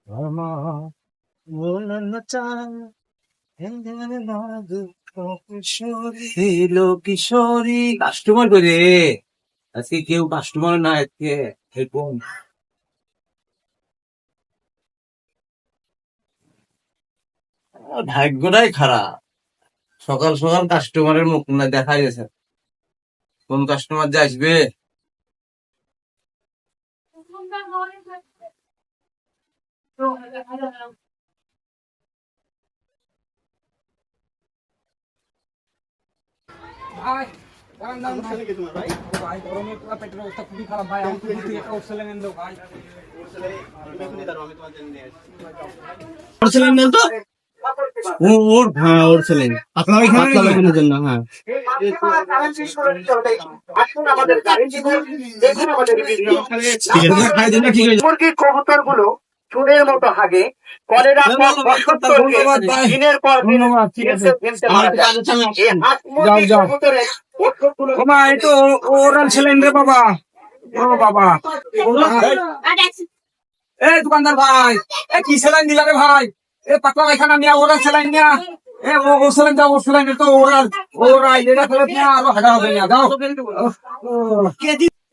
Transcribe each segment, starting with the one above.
Ama কিশোরী customer করে আজকে কেউ কাস্টমার না আজকে এরকম ভাগ্যটাই খারাপ। সকাল সকাল কাস্টমারের মুখ না দেখা গেছে, কোন কাস্টমার যে আসবে। ভাই দাঁড়ান দাঁড়ান ভাই ভাই গরমে পুরো পেটের অবস্থা খুবই খারাপ ভাই আমাকে দুধ থেকে একটা ওষুধ এনে দাও ভাই ছিলেন না তো ওর হ্যাঁ ওর ছিলেন আপনার এখানে জন্য হ্যাঁ মুরগির কবুতর গুলো চুনের মতো হাগে কলেরা দিনের পর দিন এই তো ওরাল ছিলেন রে বাবা ও বাবা এই দোকানদার ভাই এ কি স্যালাইন দিলা রে ভাই এ পাতলা পায়খানা নিয়া ওরাল স্যালাইন নিয়া এ ও স্যালাইন দাও ও স্যালাইন তো ওরাল ওরাল এটা খেলে নিয়া আরো হাগা হবে না দাও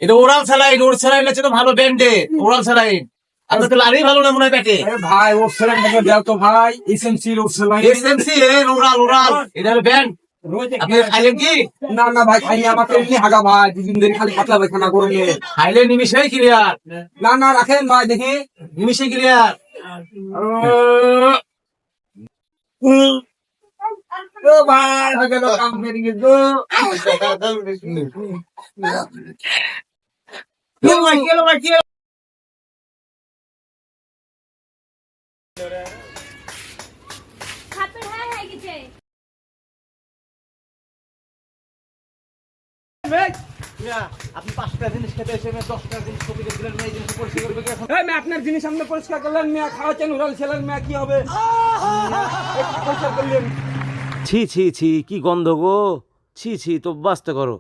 এটা ওরাল স্যালাইন, ওর স্যালাইন আছে তো ভালো ব্র্যান্ডে ওরাল স্যালাইন। আপনার তো লাড়ি ভালো না মনে হয় পেটে। এ ভাই ও স্যালাইন দাও তো ভাই এসএমসি ও স্যালাইন এসএমসি এর ওরাল ওরাল এটা হলো ব্র্যান্ড। আপনি খাইলেন কি? না না ভাই খাইনি আমার তো এমনি হাগা ভাই দুদিন ধরে খালি পাতলা পায়খানা করে খাইলে নিমিশেই ক্লিয়ার, না না রাখেন ভাই দেখি নিমিশে ক্লিয়ার। ও ভাই হয়ে গেল কাম বেরিয়ে গেল আপনি 5টা জিনিস খেতে এসে 10টা জিনিস কপি করে দিলেন, এই জিনিস পরিষ্কার করবে কি এখন? এই মে আপনার জিনিস সামনে পরিষ্কার করলেন মিয়া খাওয়াচ্ছেন উড়াল ছিলেন মিয়া কি হবে পরিষ্কার করলেন ছি ছি ছি কি গন্ধ গো, ছি ছি তো বাস্তে করো।